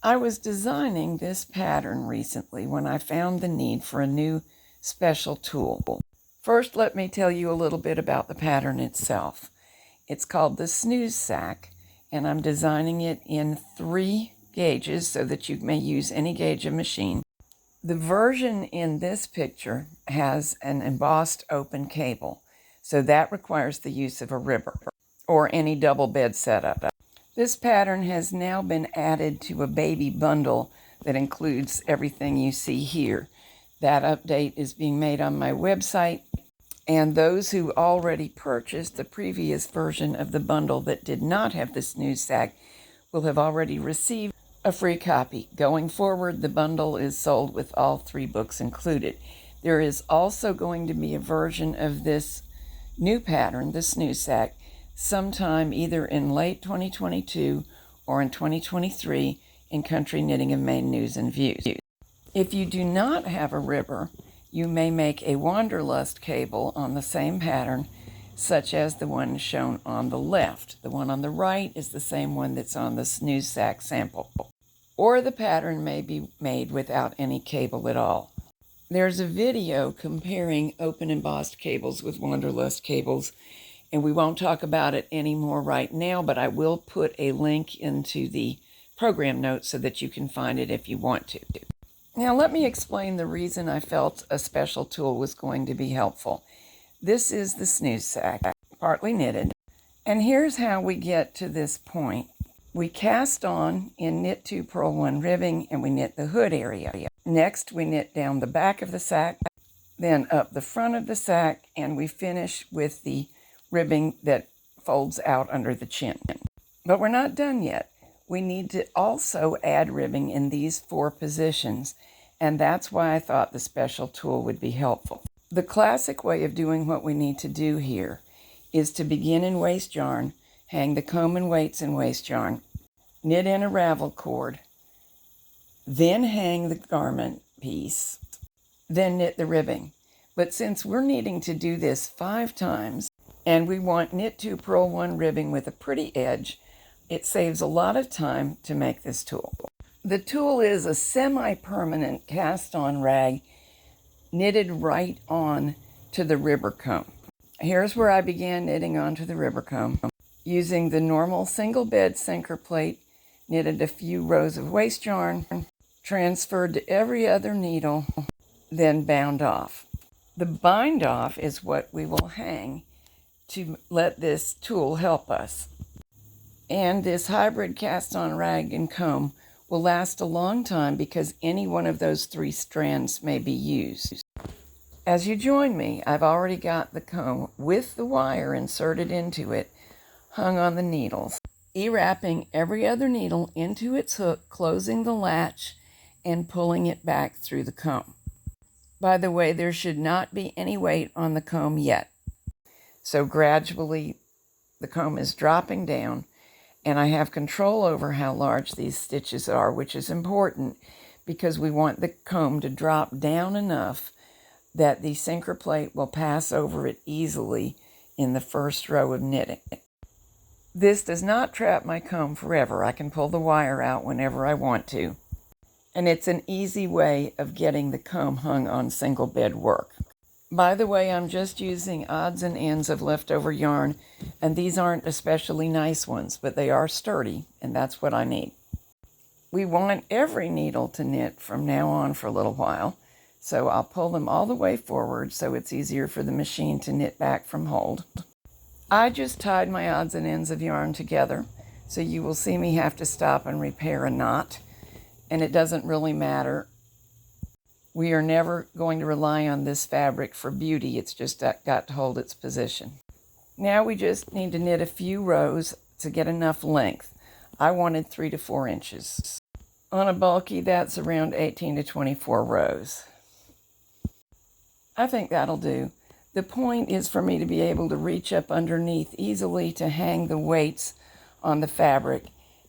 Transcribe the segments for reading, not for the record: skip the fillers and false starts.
I was designing this pattern recently when I found the need for a new special tool. First, let me tell you a little bit about the pattern itself. It's called the Snooze Sack, and I'm designing it in 3 gauges so that you may use any gauge of machine. The version in this picture has an embossed open cable, so that requires the use of a ribber or any double bed setup. This pattern has now been added to a baby bundle that includes everything you see here. That update is being made on my website, and those who already purchased the previous version of the bundle that did not have the Snooze Sack will have already received a free copy. Going forward, the bundle is sold with all 3 books included. There is also going to be a version of this new pattern, the Snooze Sack, sometime either in late 2022 or in 2023 in Country Knitting and Maine News and Views. If you do not have a ribber, you may make a Wanderlust cable on the same pattern, such as the one shown on the left. The one on the right is the same one that's on the Snooze Sack sample. Or the pattern may be made without any cable at all. There's a video comparing open embossed cables with Wanderlust cables, and we won't talk about it anymore right now, but I will put a link into the program notes so that you can find it if you want to. Now let me explain the reason I felt a special tool was going to be helpful. This is the Snooze Sack, partly knitted, and here's how we get to this point. We cast on in knit 2, purl 1 ribbing, and we knit the hood area. Next, we knit down the back of the sack, then up the front of the sack, and we finish with the ribbing that folds out under the chin. But we're not done yet. We need to also add ribbing in these 4 positions, and that's why I thought the special tool would be helpful. The classic way of doing what we need to do here is to begin in waste yarn, hang the comb and weights in waste yarn, knit in a ravel cord, then hang the garment piece, then knit the ribbing. But since we're needing to do this 5 times, and we want knit 2, purl 1 ribbing with a pretty edge, it saves a lot of time to make this tool. The tool is a semi-permanent cast-on rag knitted right on to the ribber comb. Here's where I began knitting onto the ribber comb. Using the normal single bed sinker plate, knitted a few rows of waste yarn, transferred to every other needle, then bound off. The bind off is what we will hang to let this tool help us. And this hybrid cast-on rag and comb will last a long time because any one of those 3 strands may be used. As you join me, I've already got the comb with the wire inserted into it, hung on the needles, e-wrapping every other needle into its hook, closing the latch, and pulling it back through the comb. By the way, there should not be any weight on the comb yet. So gradually the comb is dropping down, and I have control over how large these stitches are, which is important because we want the comb to drop down enough that the sinker plate will pass over it easily in the first row of knitting. This does not trap my comb forever. I can pull the wire out whenever I want to, and it's an easy way of getting the comb hung on single bed work. By the way, I'm just using odds and ends of leftover yarn, and these aren't especially nice ones, but they are sturdy, and that's what I need. We want every needle to knit from now on for a little while, so I'll pull them all the way forward so it's easier for the machine to knit back from hold. I just tied my odds and ends of yarn together, so you will see me have to stop and repair a knot, and it doesn't really matter. We are never going to rely on this fabric for beauty. It's just got to hold its position. Now we just need to knit a few rows to get enough length. I wanted 3 to 4 inches. On a bulky, that's around 18 to 24 rows. I think that'll do. The point is for me to be able to reach up underneath easily to hang the weights on the fabric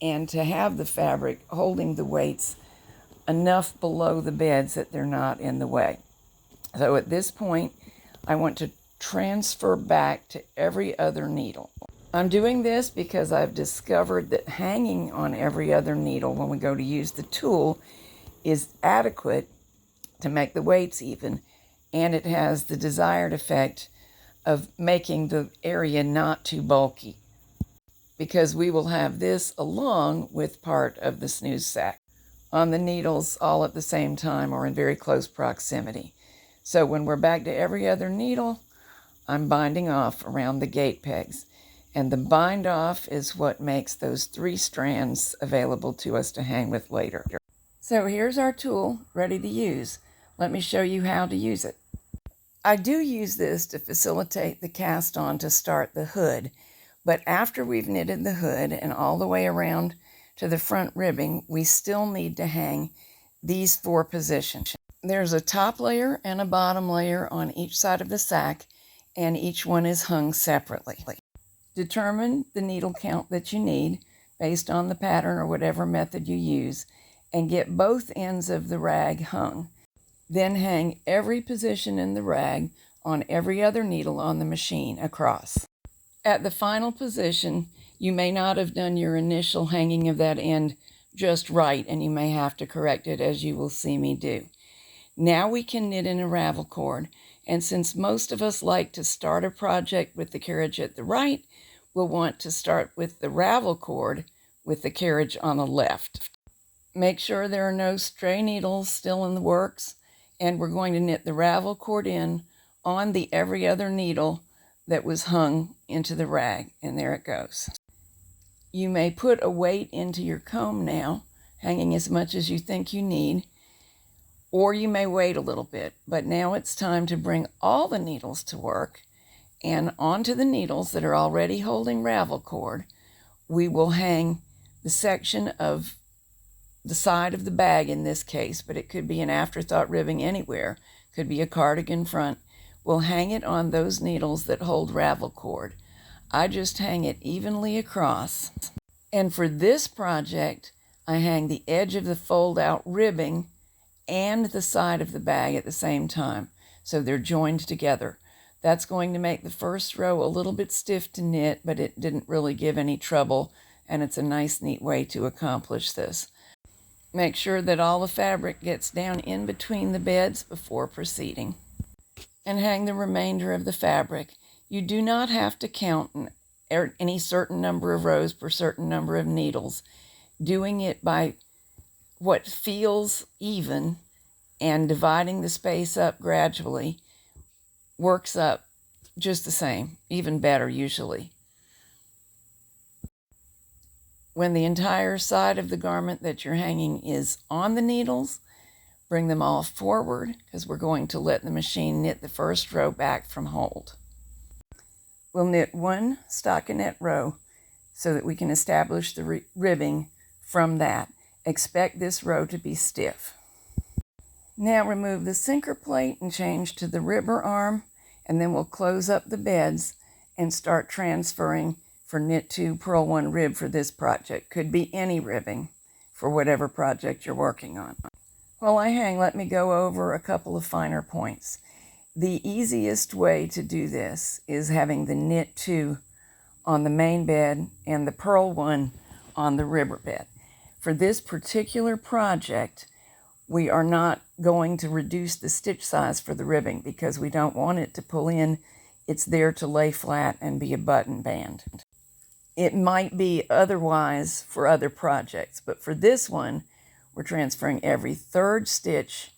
and to have the fabric holding the weights enough below the beds that they're not in the way. So at this point, I want to transfer back to every other needle. I'm doing this because I've discovered that hanging on every other needle when we go to use the tool is adequate to make the weights even, and it has the desired effect of making the area not too bulky, because we will have this along with part of the snooze sack on the needles all at the same time or in very close proximity. So when we're back to every other needle, I'm binding off around the gate pegs. And the bind off is what makes those 3 strands available to us to hang with later. So here's our tool ready to use. Let me show you how to use it. I do use this to facilitate the cast on to start the hood, but after we've knitted the hood and all the way around to the front ribbing, we still need to hang these 4 positions. There's a top layer and a bottom layer on each side of the sack, and each one is hung separately. Determine the needle count that you need based on the pattern or whatever method you use, and get both ends of the rag hung. Then hang every position in the rag on every other needle on the machine across. At the final position, you may not have done your initial hanging of that end just right, and you may have to correct it, as you will see me do. Now we can knit in a ravel cord, and since most of us like to start a project with the carriage at the right, we'll want to start with the ravel cord with the carriage on the left. Make sure there are no stray needles still in the works, and we're going to knit the ravel cord in on the every other needle that was hung into the rag, and there it goes. You may put a weight into your comb now, hanging as much as you think you need, or you may wait a little bit, but now it's time to bring all the needles to work, and onto the needles that are already holding ravel cord, we will hang the section of the side of the bag in this case, but it could be an afterthought ribbing anywhere, could be a cardigan front. We'll hang it on those needles that hold ravel cord. I just hang it evenly across. And for this project, I hang the edge of the fold out ribbing and the side of the bag at the same time, so they're joined together. That's going to make the first row a little bit stiff to knit, but it didn't really give any trouble, and it's a nice, neat way to accomplish this. Make sure that all the fabric gets down in between the beds before proceeding, and hang the remainder of the fabric. You do not have to count any certain number of rows per certain number of needles. Doing it by what feels even and dividing the space up gradually works up just the same, even better usually. When the entire side of the garment that you're hanging is on the needles, bring them all forward, because we're going to let the machine knit the first row back from hold. We'll knit 1 stockinette row so that we can establish the ribbing from that. Expect this row to be stiff. Now remove the sinker plate and change to the ribber arm, and then we'll close up the beds and start transferring for knit 2, purl 1 rib for this project. Could be any ribbing for whatever project you're working on. While I hang, let me go over a couple of finer points. The easiest way to do this is having the knit 2 on the main bed and the purl 1 on the ribber bed. For this particular project, we are not going to reduce the stitch size for the ribbing because we don't want it to pull in. It's there to lay flat and be a button band. It might be otherwise for other projects, but for this one, we're transferring every 3rd stitch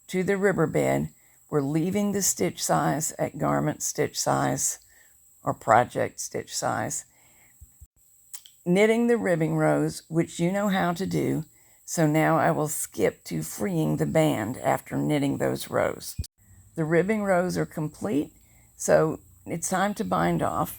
to the ribber bed. We're leaving the stitch size at garment stitch size or project stitch size. Knitting the ribbing rows, which you know how to do, so now I will skip to freeing the band after knitting those rows. The ribbing rows are complete, so it's time to bind off.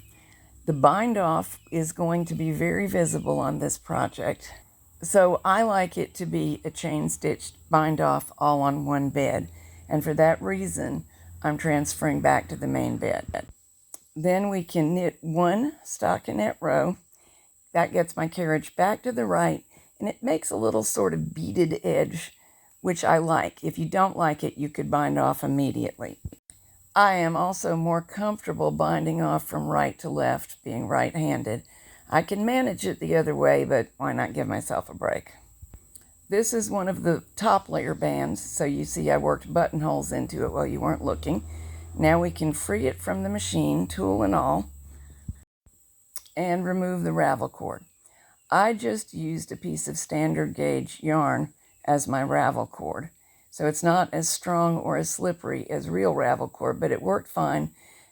The bind off is going to be very visible on this project, so I like it to be a chain stitched bind off all on one bed, and for that reason I'm transferring back to the main bed. Then we can knit 1 stockinette row. That gets my carriage back to the right, and it makes a little sort of beaded edge, which I like. If you don't like it, you could bind off immediately. I am also more comfortable binding off from right to left, being right-handed. I can manage it the other way, but why not give myself a break? This is one of the top layer bands, so you see I worked buttonholes into it while you weren't looking. Now we can free it from the machine, tool and all, and remove the ravel cord. I just used a piece of standard gauge yarn as my ravel cord. So it's not as strong or as slippery as real ravel cord, but it worked fine.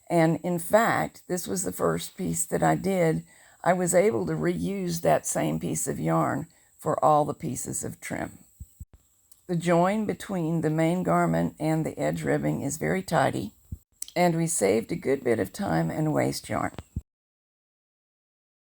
And in fact, this was the first piece that I did. I was able to reuse that same piece of yarn for all the pieces of trim. The join between the main garment and the edge ribbing is very tidy, and we saved a good bit of time and waste yarn.